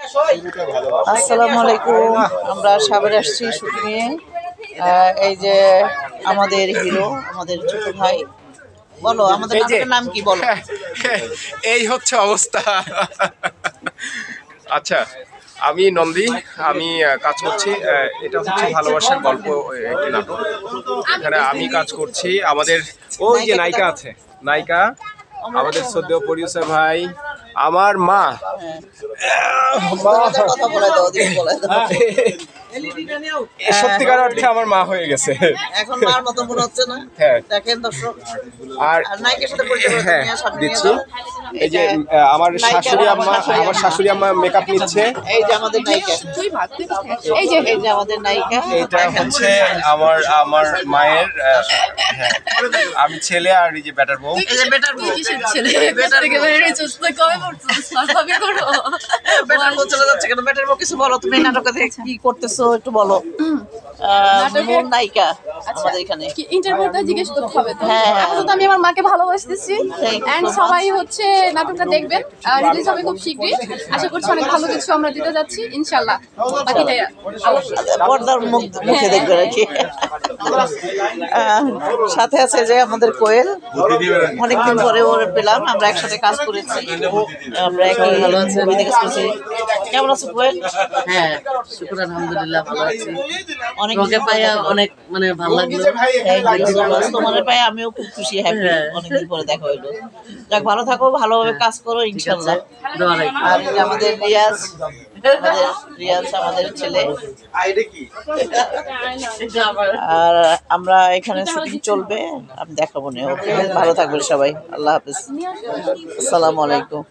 আসসালামু আলাইকুম। আমরা সাভারে আসছি শুটিংয়ে। এই যে আমাদের হিরো, আমাদের ছোট ভাই। বলো আমাদের নাটকের নাম কি বলো? এই হচ্ছে অবস্থা। আচ্ছা, আমি নন্দী, আমি কাজ করছি। এটা হচ্ছে ভালোবাসার গল্প, একটি নাটক। এখানে আমি কাজ করছি। আমাদের ওই যে নায়িকা আছে, নায়িকা আমাদের শ্রদ্ধেয় প্রডিউসার ভাই, আমার মা। কথা বলে দাও, দিদি বলে দাও। সত্যিকার অর্থে আমার মা হয়ে গেছে এখন মার মতো মনে হচ্ছে না? হ্যাঁ। দেখেন দর্শক, আর নায়িকার সাথে পরিচয় করে হ্যাঁ দাও, সামনে নিয়ে দিচ্ছি। যাও। এই যে আমার শাশুড়ি আম্মা মেকআপ নিচ্ছে। এই যে আমাদের নায়িকা, এই যে আমাদের নায়িকা। এটা হচ্ছে আমার মায়ের, হ্যাঁ, আমি ছেলে, আর এই যে বেটার বউ। এই যে বেটার বউ, ছেলে বেটার থেকে বের হয়েছে কবে পড়ছো স্বাভাবিক করো বেটার বউ চলে যাচ্ছে কেন? বেটার বউ কিছু বলো, তুমি নাটকে থেকে কি করতেছো একটু বলো। মূল নায়িকা আমাদের এখানে। কি ইন্টারভিউটা জিজ্ঞেস করতে হবে তো? হ্যাঁ। আপাতত আমি আমার মাকে ভালোবাসতেছি এন্ড সবাই হচ্ছে নাটকটা দেখবেন, রিলিজ হবে খুব শীঘ্রই। আশা করছি অনেক ভালো কিছু আমরা দিতে যাচ্ছি ইনশাআল্লাহ। বাকিটাই পর্দার মুখে দেখবে নাকি? সাথে আছে যে আমাদের কোয়েল, অনেকদিন পরে ওর পেলাম, আমরা একসাথে কাজ করেছি, আমরা একই ছবিতে কাজ করেছি। কেমন আছো কোয়েল? হ্যাঁ, শুকর আলহামদুলিল্লাহ ভালো আছি। অনেক তোমাকে পাইয়া অনেক ভালো লাগলো। তোমার পাই আমিও খুব খুশি, হ্যাপি। অনেকদিন পরে দেখা হইলো। যাক, ভালো থাকো, ভালোভাবে কাজ করো ইনশাল্লাহ। দোয়া রাখি। আর এই যে আমাদের রিয়াজ আমাদের ছেলে। আর আমরা এখানে শুটিং চলবে, আমি দেখাবো না। ওকে, ভালো থাকবেন সবাই, আল্লাহ হাফিজ, আসসালামু আলাইকুম।